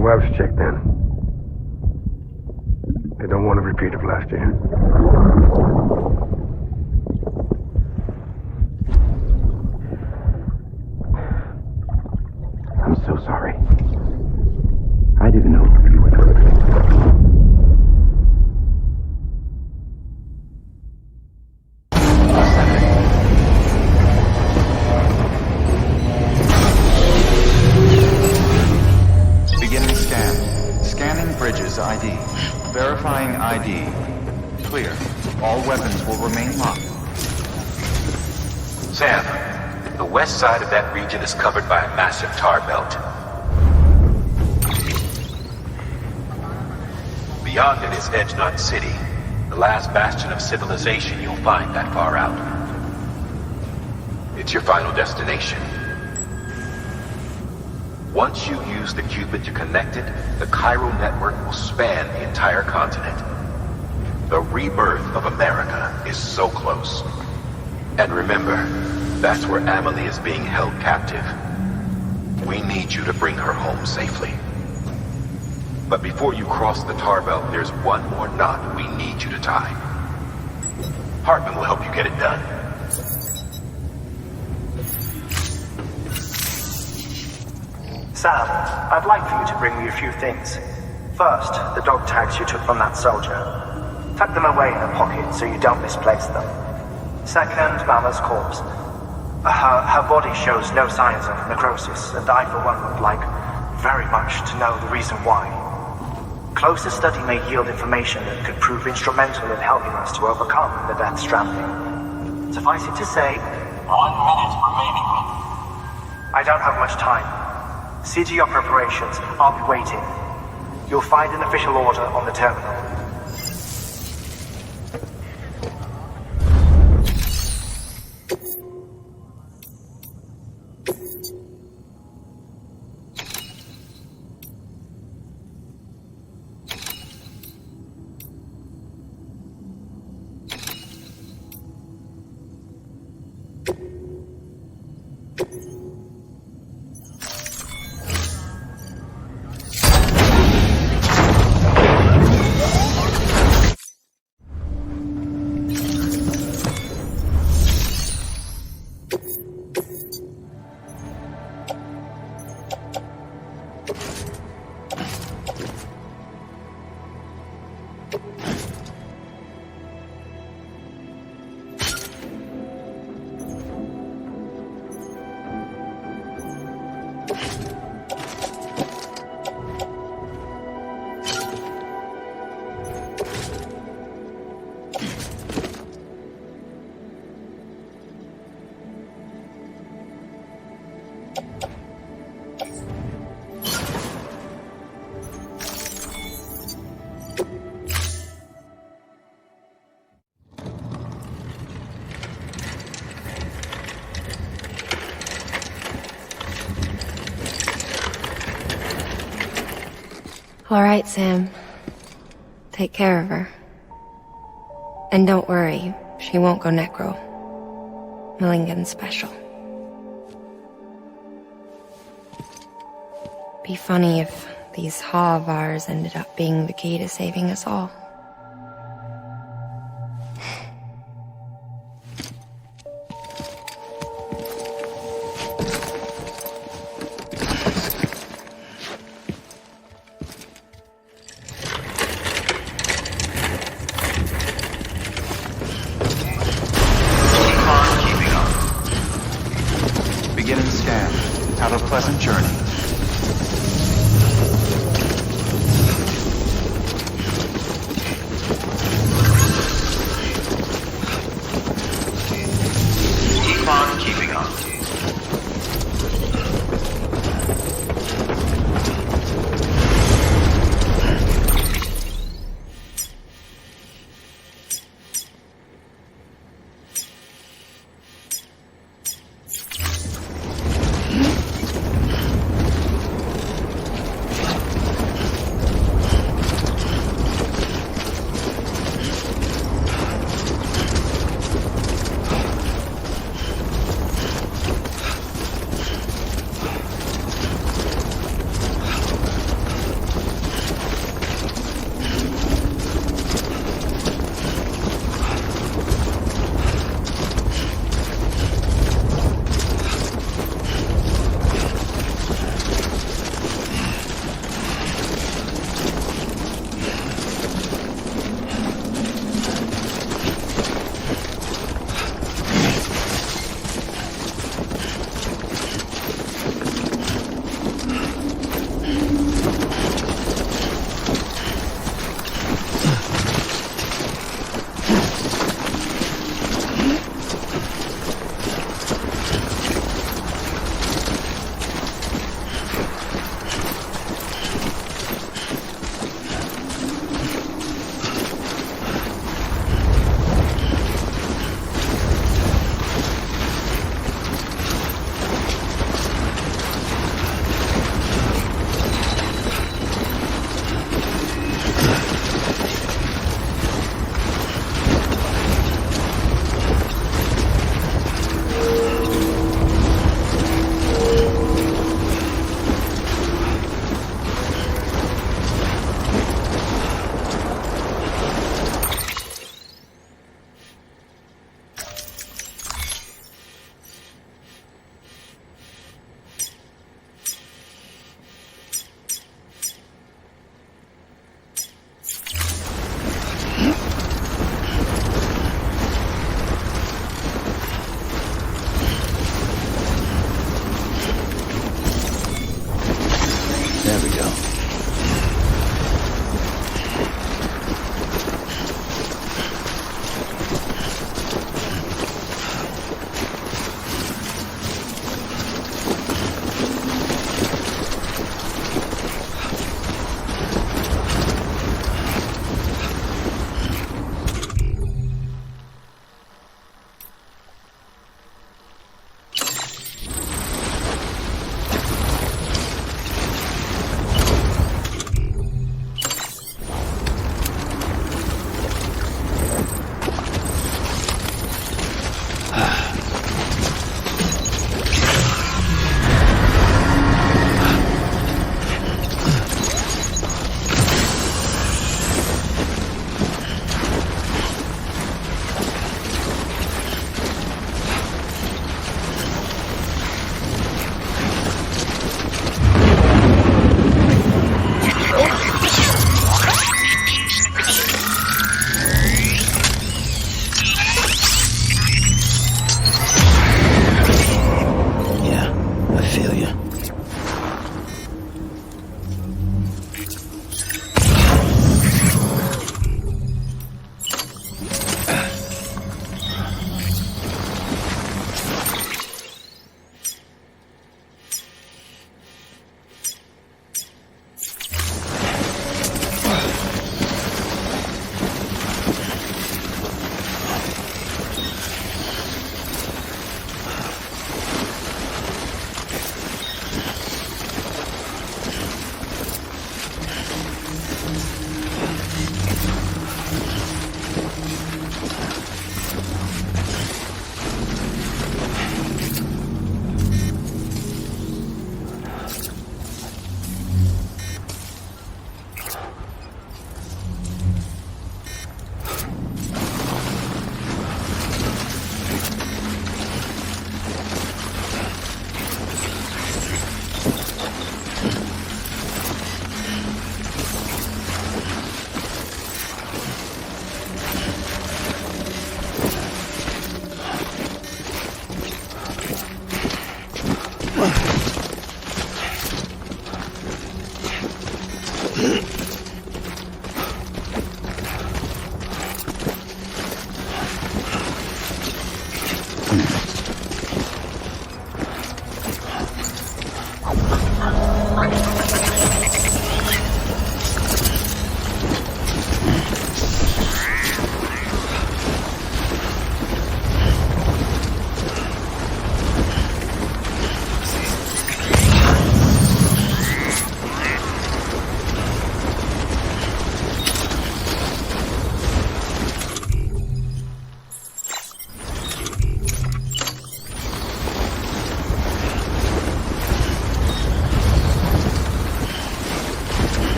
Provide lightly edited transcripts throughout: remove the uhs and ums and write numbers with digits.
web's checked in. They don't want a repeat of last year. I'm so sorry. I didn't know you were good. Beginning scan. Scanning bridges ID. Verifying ID. Clear. All weapons will remain locked. Sam, the west side of that region is covered by a massive tar belt. Beyond it is Edgenut City, the last bastion of civilization you'll find that far out. It's your final destination. Once you use the Cupid to connect it, the chiral network will span the entire continent. The rebirth of America is so close. And remember, that's where Amelie is being held captive. We need you to bring her home safely. But before you cross the tar belt, there's one more knot we need you to tie. Heartman will help you get it done. Sam, I'd like for you to bring me a few things. First, the dog tags you took from that soldier. Tuck them away in a pocket so you don't misplace them. Second, Mama's corpse. Her body shows no signs of necrosis, and I for one would like very much to know the reason why. Closer study may yield information that could prove instrumental in helping us to overcome the death stranding. Suffice it to say, 1 minute remaining. I don't have much time. See to your preparations. I'll be waiting. You'll find an official order on the terminal. All right, Sam. Take care of her. And don't worry, she won't go necro. Milligan special. Be funny if these Ha of ours ended up being the key to saving us all. Have a pleasant journey.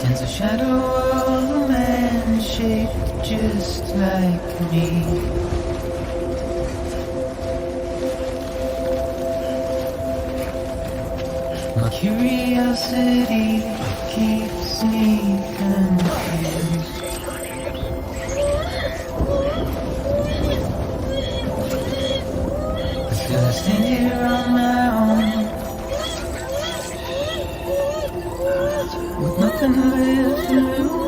stands a shadow of a man shaped just like me. My curiosity keeps me confused. Still I stand here on my own, with nothing left to lose.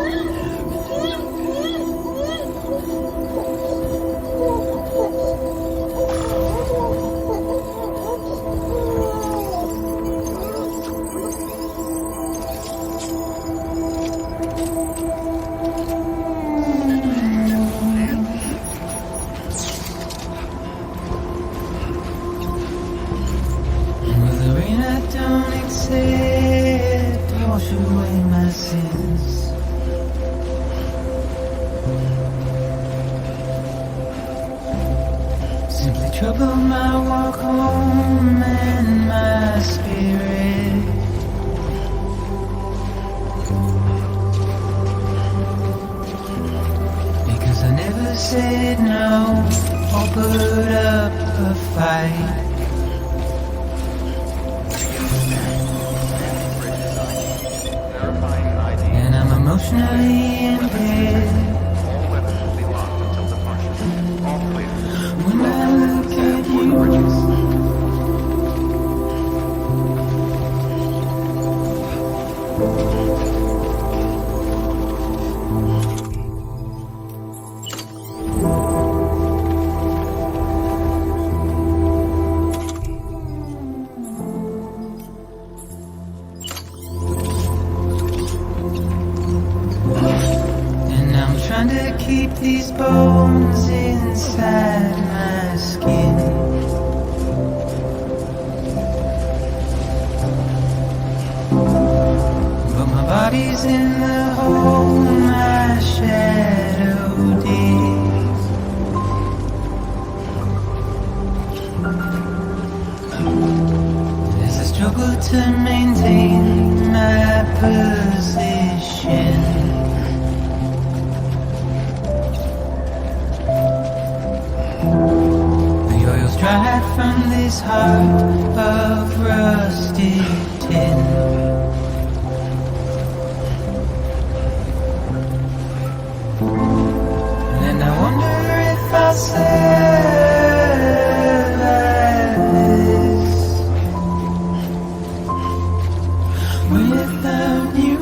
Wash away my sins. Simply trouble my walk home and my spirit. Because I never said no or put up a fight. Emotionally impaired. All weapons will be locked until departure. All clear. When I look at you, trying to keep these bones inside my skin. But my body's in the hole my shadow digs. As I struggle to maintain my position. Dried from this heart of rusted tin. And I wonder if I'll survive this without you.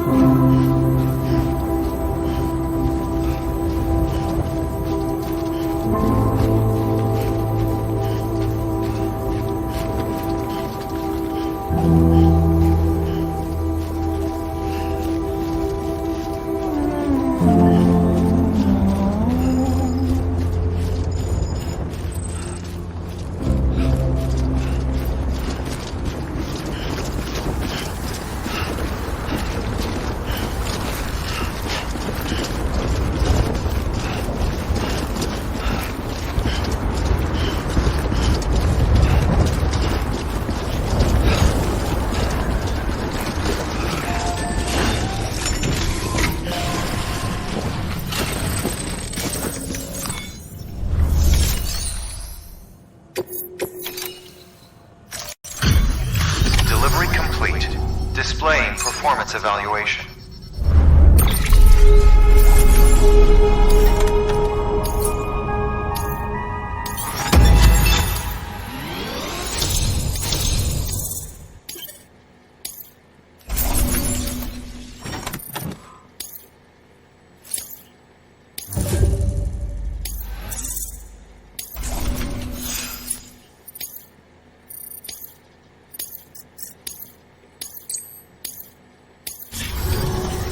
Displaying performance evaluation.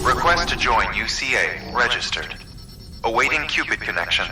Request to join UCA. Registered. Awaiting Cupid connection.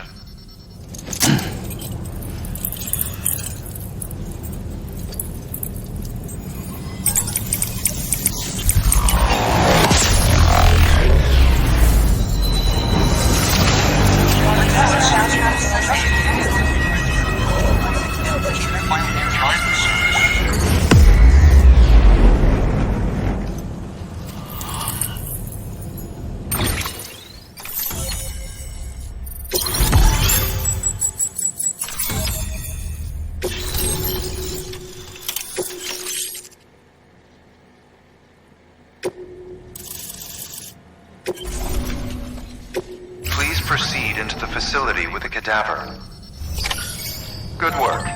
Please proceed into the facility with the cadaver. Good work.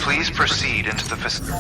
Please proceed into the facility.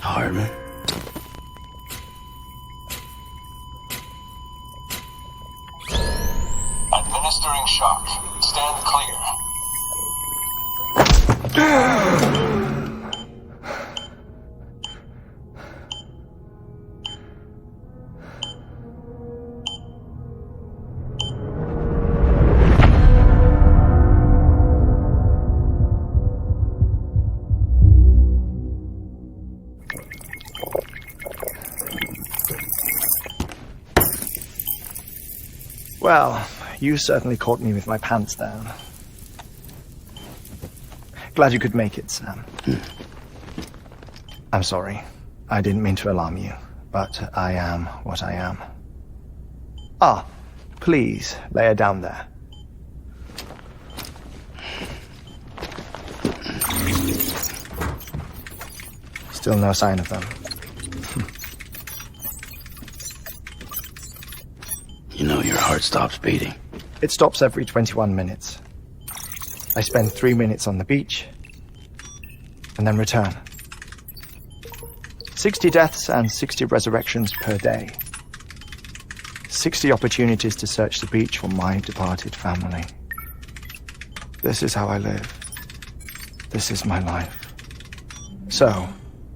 Heartman. Administering shock. Stand clear. Well, you certainly caught me with my pants down. Glad you could make it, Sam. I'm sorry. I didn't mean to alarm you, but I am what I am. Ah, please, lay her down there. Still no sign of them. You know your heart stops beating. It stops every 21 minutes. I spend 3 minutes on the beach, and then return. 60 deaths and 60 resurrections per day. 60 opportunities to search the beach for my departed family. This is how I live. This is my life. So,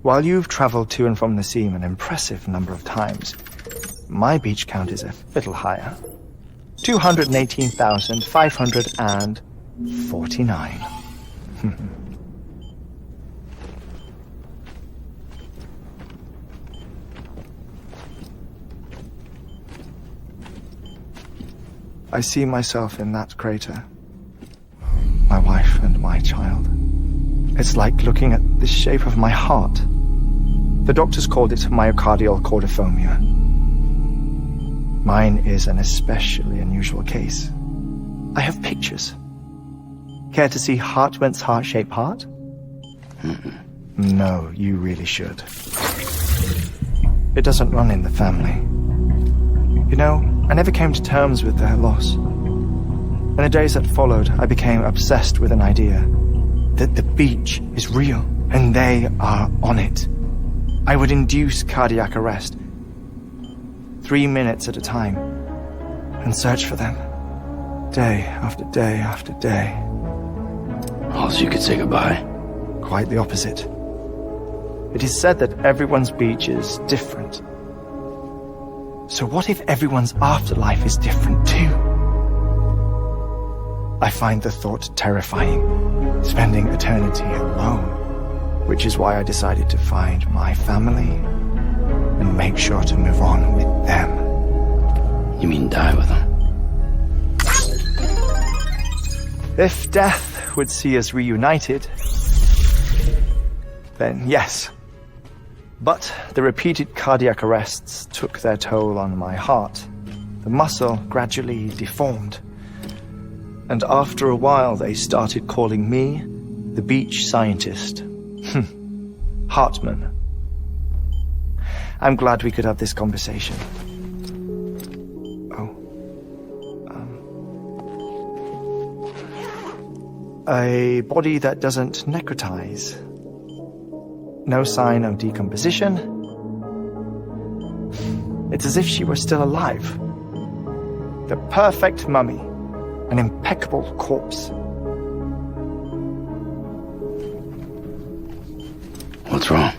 while you've traveled to and from the sea an impressive number of times, my beach count is a little higher. 218,549. I see myself in that crater. My wife and my child. It's like looking at the shape of my heart. The doctors called it myocardial cordiformia. Mine is an especially unusual case. I have pictures. Care to see Heartman's heart-shaped heart? No, you really should. It doesn't run in the family. You know, I never came to terms with their loss. In the days that followed, I became obsessed with an idea that the beach is real, and they are on it. I would induce cardiac arrest, 3 minutes at a time, and search for them, day after day after day. Also, you could say goodbye. Quite the opposite. It is said that everyone's beach is different. So what if everyone's afterlife is different too? I find the thought terrifying, spending eternity alone, which is why I decided to find my family and make sure to move on with them. You mean die with them? If death would see us reunited, then yes. But the repeated cardiac arrests took their toll on my heart. The muscle gradually deformed. And after a while, they started calling me the beach scientist. Heartman. I'm glad we could have this conversation. A body that doesn't necrotize. No sign of decomposition. It's as if she were still alive. The perfect mummy. An impeccable corpse. What's wrong?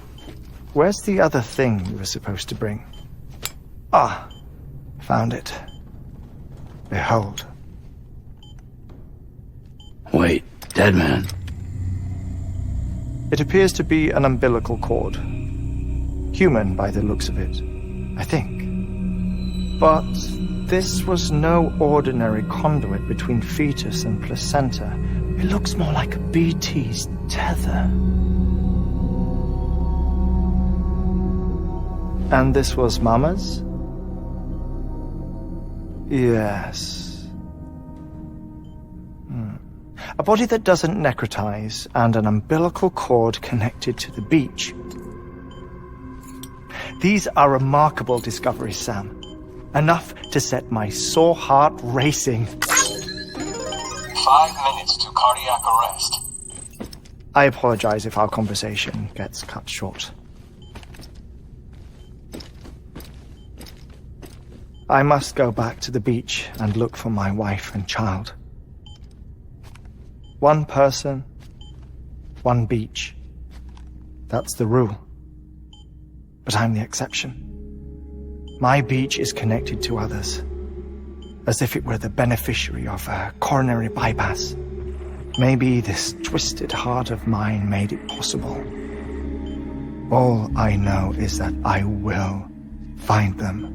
Where's the other thing you were supposed to bring? Ah, found it. Behold. Wait, dead man. It appears to be an umbilical cord. Human by the looks of it, I think. But this was no ordinary conduit between fetus and placenta. It looks more like a BT's tether. And this was Mama's? Yes. A body that doesn't necrotize and an umbilical cord connected to the beach. These are remarkable discoveries, Sam. Enough to set my sore heart racing. 5 minutes to cardiac arrest. I apologize if our conversation gets cut short. I must go back to the beach and look for my wife and child. One person, one beach. That's the rule. But I'm the exception. My beach is connected to others, as if it were the beneficiary of a coronary bypass. Maybe this twisted heart of mine made it possible. All I know is that I will find them.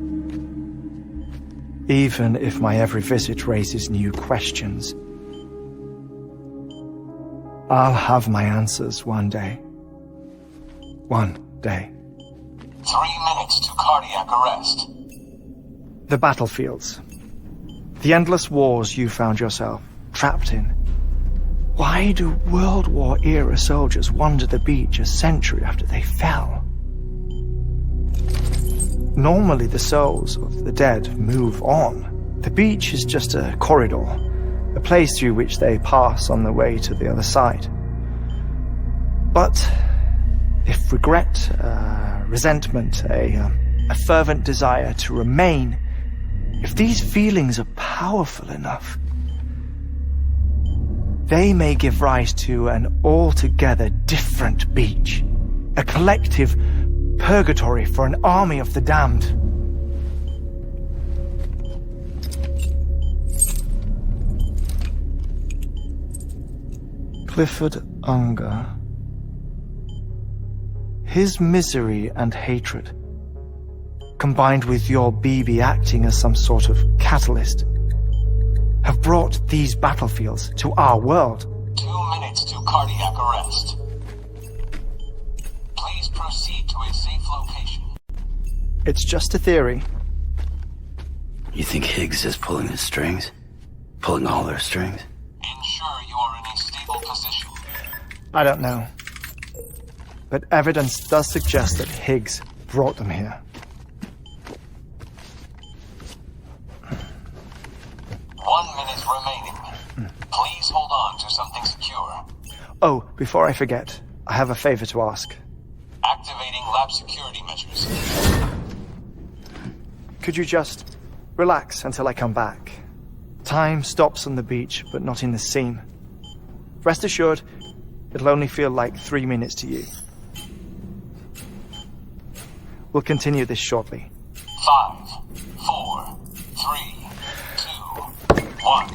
Even if my every visit raises new questions, I'll have my answers one day. One day. 3 minutes to cardiac arrest. The battlefields. The endless wars you found yourself trapped in. Why do World War-era soldiers wander the beach a century after they fell? Normally the souls of the dead move on. The beach is just a corridor, a place through which they pass on the way to the other side. But if regret, resentment, a fervent desire to remain, if these feelings are powerful enough, they may give rise to an altogether different beach, a collective purgatory for an army of the damned. Clifford Unger. His misery and hatred, combined with your BB acting as some sort of catalyst, have brought these battlefields to our world. 2 minutes to cardiac arrest. Please proceed to a safe location. It's just a theory. You think Higgs is pulling the strings? Pulling all their strings? Ensure you are in a stable position. I don't know. But evidence does suggest that Higgs brought them here. 1 minute remaining. Please hold on to something secure. Oh, before I forget, I have a favor to ask. Activating lab security measures. Could you just relax until I come back? Time stops on the beach, but not in the scene. Rest assured, it'll only feel like 3 minutes to you. We'll continue this shortly. 5, 4, 3, 2, 1.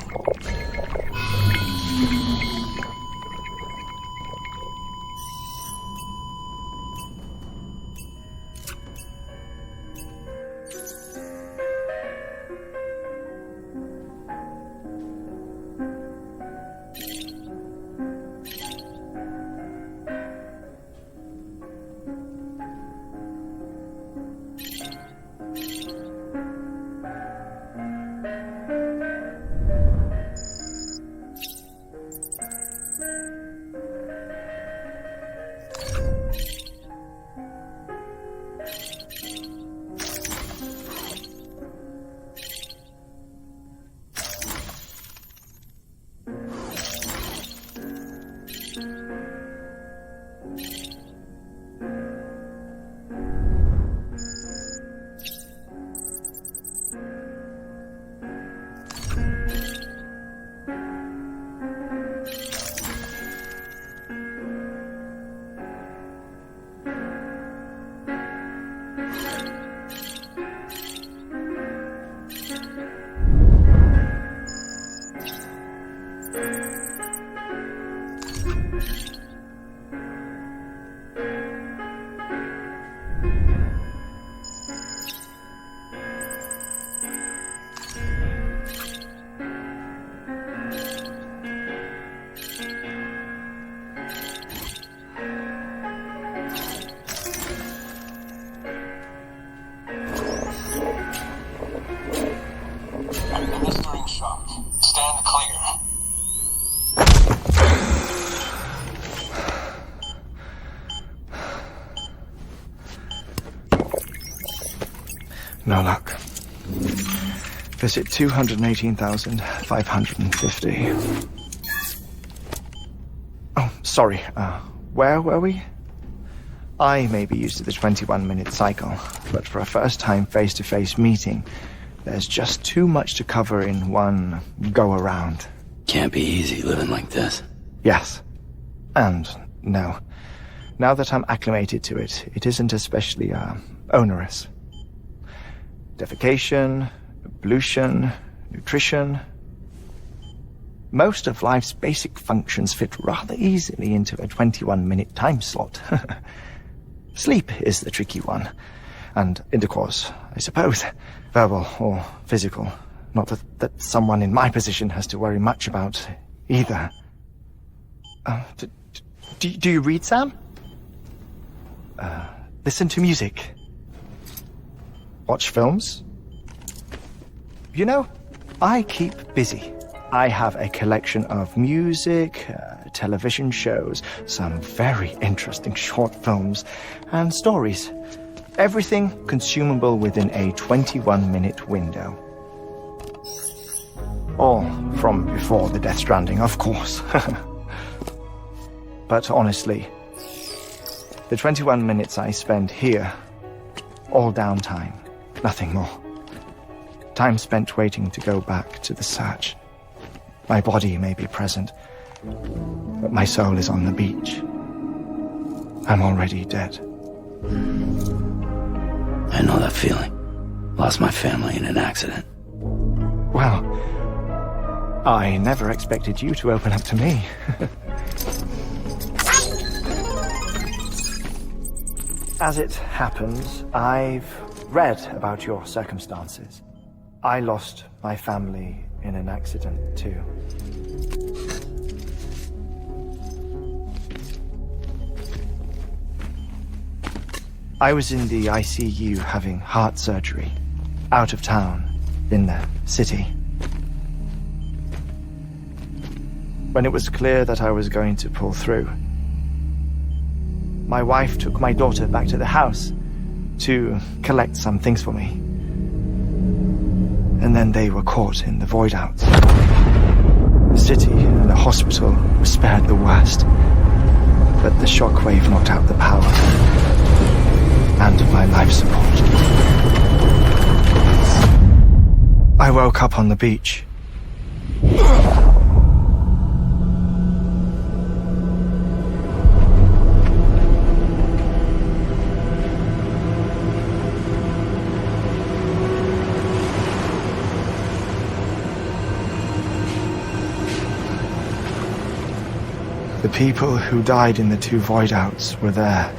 No luck. Visit 218,550. Oh, sorry. Where were we? I may be used to the 21-minute cycle, but for a first-time face-to-face meeting, there's just too much to cover in one go-around. Can't be easy living like this. Yes. And no. Now that I'm acclimated to it, it isn't especially, onerous. Defecation, ablution, nutrition. Most of life's basic functions fit rather easily into a 21-minute time slot. Sleep is the tricky one. And intercourse, I suppose. Verbal or physical. Not that someone in my position has to worry much about either. Do you read, Sam? Listen to music. Watch films. You know, I keep busy. I have a collection of music, television shows, some very interesting short films, and stories. Everything consumable within a 21-minute window. All from before the Death Stranding, of course. But honestly, the 21 minutes I spend here, all downtime, nothing more. Time spent waiting to go back to the search. My body may be present, but my soul is on the beach. I'm already dead. I know that feeling. Lost my family in an accident. Well, I never expected you to open up to me. As it happens, I've read about your circumstances. I lost my family in an accident, too. I was in the ICU having heart surgery, out of town, in the city. When it was clear that I was going to pull through, my wife took my daughter back to the house to collect some things for me. And then they were caught in the void-outs. The city and the hospital were spared the worst, but the shockwave knocked out the power and my life support. I woke up on the beach. The people who died in the two void-outs were there.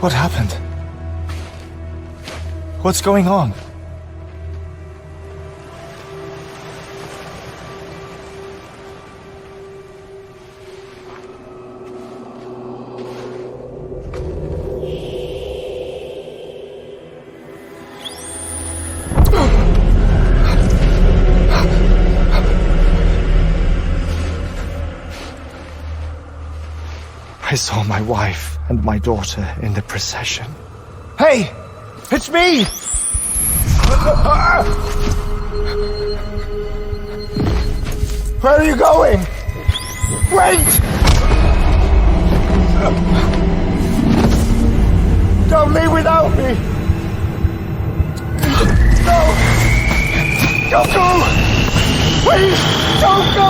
What happened? What's going on? I saw my wife and my daughter in the procession. Hey! It's me! Where are you going? Wait! Don't leave without me! No! Don't go! Please! Don't go!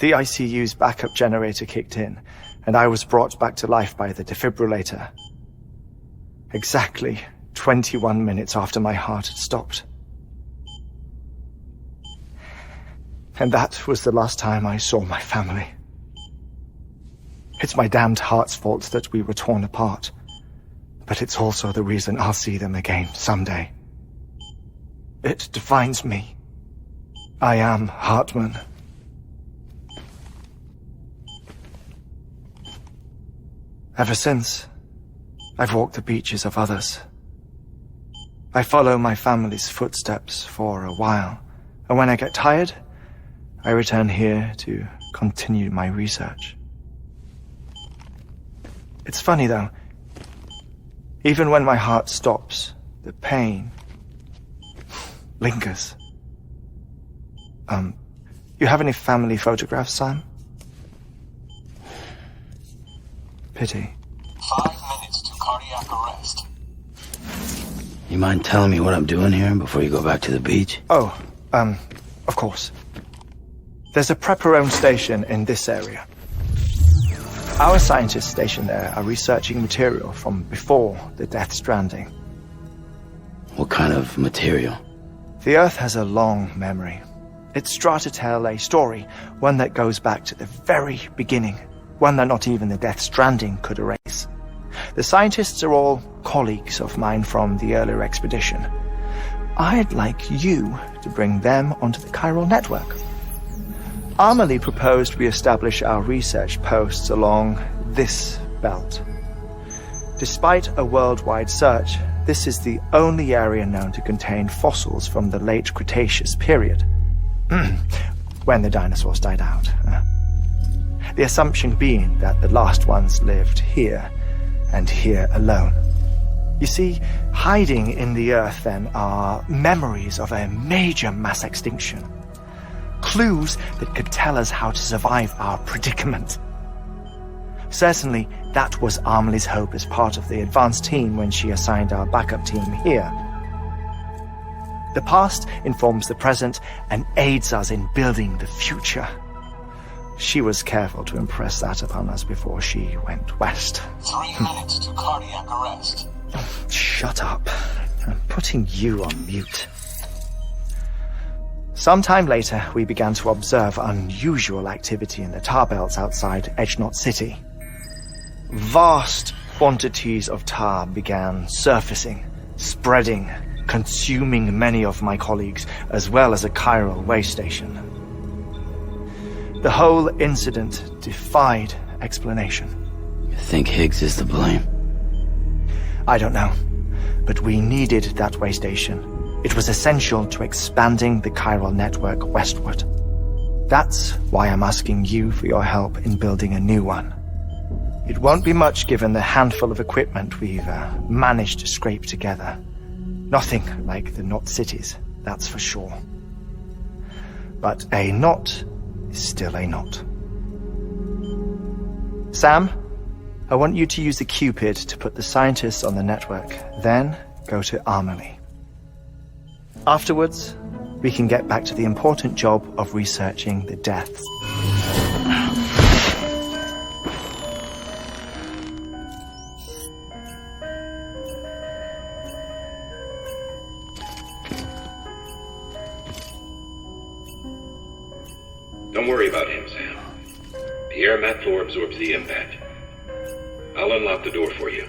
The ICU's backup generator kicked in, and I was brought back to life by the defibrillator. Exactly 21 minutes after my heart had stopped. And that was the last time I saw my family. It's my damned heart's fault that we were torn apart, but it's also the reason I'll see them again someday. It defines me. I am Heartman. Ever since, I've walked the beaches of others, I follow my family's footsteps for a while, and when I get tired, I return here to continue my research. It's funny though, even when my heart stops, the pain lingers. You have any family photographs, Sam? Pity. 5 minutes to cardiac arrest. You mind telling me what I'm doing here before you go back to the beach? Oh, of course. There's a Prepperone station in this area. Our scientists stationed there are researching material from before the Death Stranding. What kind of material? The Earth has a long memory. It's trying to tell a story, one that goes back to the very beginning, one that not even the Death Stranding could erase. The scientists are all colleagues of mine from the earlier expedition. I'd like you to bring them onto the chiral network. Amelie proposed we establish our research posts along this belt. Despite a worldwide search, this is the only area known to contain fossils from the late Cretaceous period, when the dinosaurs died out. The assumption being that the last ones lived here, and here alone. You see, hiding in the Earth then are memories of a major mass extinction. Clues that could tell us how to survive our predicament. Certainly, that was Amelie's hope as part of the advanced team when she assigned our backup team here. The past informs the present and aids us in building the future. She was careful to impress that upon us before she went west. 3 minutes to cardiac arrest. Shut up. I'm putting you on mute. Sometime later, we began to observe unusual activity in the tar belts outside Edgenot City. Vast quantities of tar began surfacing, spreading, consuming many of my colleagues, as well as a chiral way station. The whole incident defied explanation. You think Higgs is to blame? I don't know, but we needed that way station. It was essential to expanding the chiral network westward. That's why I'm asking you for your help in building a new one. It won't be much given the handful of equipment we've managed to scrape together. Nothing like the knot cities, that's for sure. But a knot is still a knot. Sam, I want you to use the Cupid to put the scientists on the network, then go to Amelie. Afterwards, we can get back to the important job of researching the deaths. Don't worry about him, Sam. The air mat floor absorbs the impact. I'll unlock the door for you.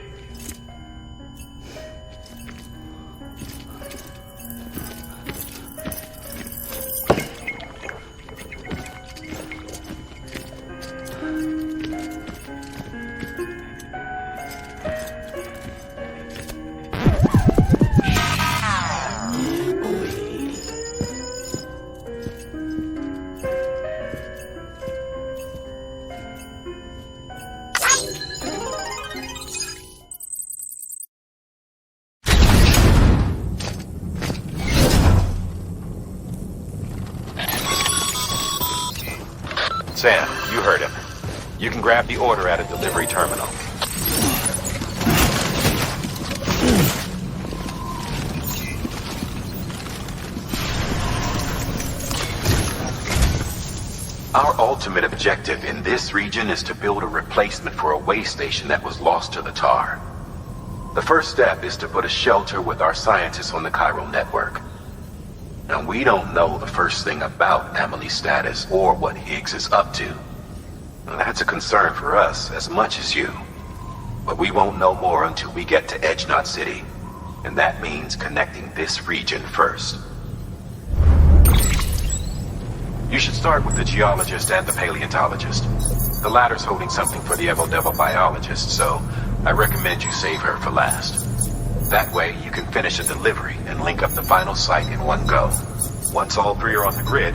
Sam, you heard him. You can grab the order at a delivery terminal. Our ultimate objective in this region is to build a replacement for a way station that was lost to the tar. The first step is to put a shelter with our scientists on the chiral network. Now, we don't know the first thing about Amelie's status or what Higgs is up to. Now, that's a concern for us as much as you. But we won't know more until we get to Edgenot City. And that means connecting this region first. You should start with the geologist and the paleontologist. The latter's holding something for the Evo Devil biologist, so I recommend you save her for last. That way, you can finish a delivery and link up the final site in one go. Once all three are on the grid,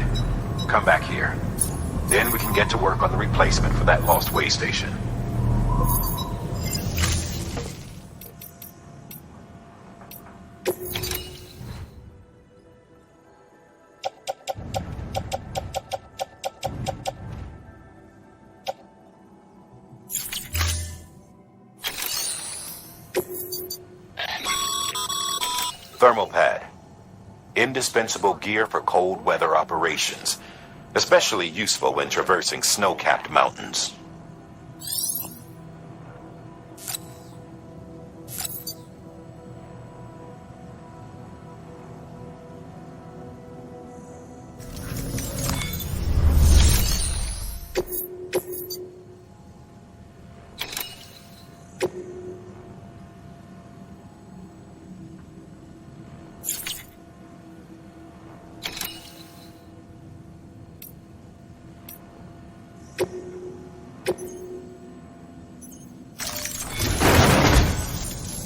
come back here. Then we can get to work on the replacement for that lost way station. Thermal pad. Indispensable gear for cold weather operations. Especially useful when traversing snow-capped mountains.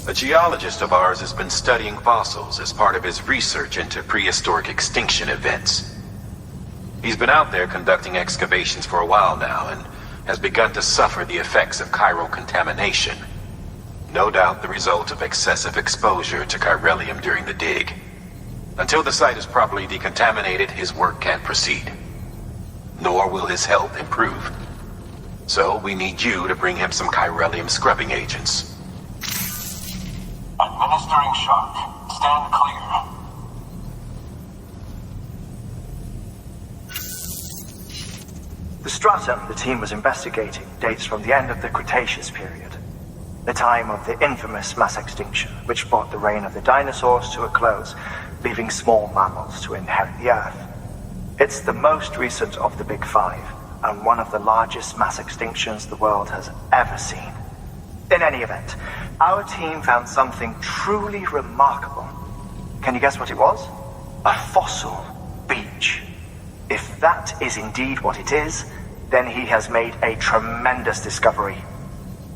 A geologist of ours has been studying fossils as part of his research into prehistoric extinction events. He's been out there conducting excavations for a while now and has begun to suffer the effects of chiral contamination. No doubt the result of excessive exposure to chiralium during the dig. Until the site is properly decontaminated, his work can't proceed. Nor will his health improve. So we need you to bring him some chiralium scrubbing agents. Administering shock. Stand clear. The stratum the team was investigating dates from the end of the Cretaceous period, the time of the infamous mass extinction, which brought the reign of the dinosaurs to a close, leaving small mammals to inherit the Earth. It's the most recent of the Big Five, and one of the largest mass extinctions the world has ever seen. In any event, our team found something truly remarkable. Can you guess what it was? A fossil beach. If that is indeed what it is, then he has made a tremendous discovery.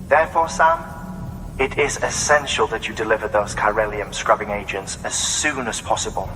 Therefore, Sam, it is essential that you deliver those chiralium scrubbing agents as soon as possible.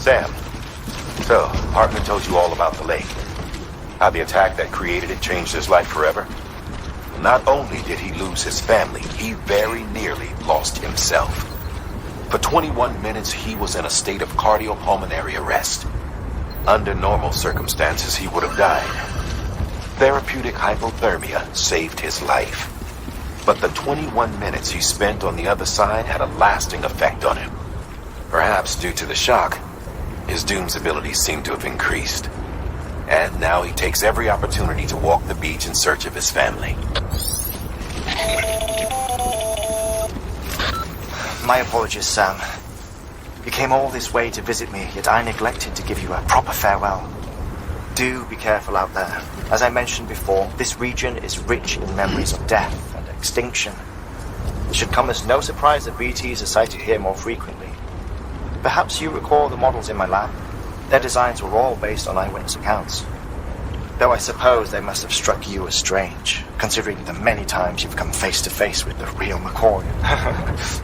Sam, so Heartman told you all about the lake. How the attack that created it changed his life forever? Not only did he lose his family, he very nearly lost himself. For 21 minutes, he was in a state of cardiopulmonary arrest. Under normal circumstances, he would have died. Therapeutic hypothermia saved his life. But the 21 minutes he spent on the other side had a lasting effect on him. Perhaps due to the shock, his Doom's abilities seem to have increased. And now he takes every opportunity to walk the beach in search of his family. My apologies, Sam. You came all this way to visit me, yet I neglected to give you a proper farewell. Do be careful out there. As I mentioned before, this region is rich in memories of death and extinction. It should come as no surprise that BTs are sighted here more frequently. Perhaps you recall the models in my lab? Their designs were all based on eyewitness accounts. Though I suppose they must have struck you as strange, considering the many times you've come face to face with the real McCoy.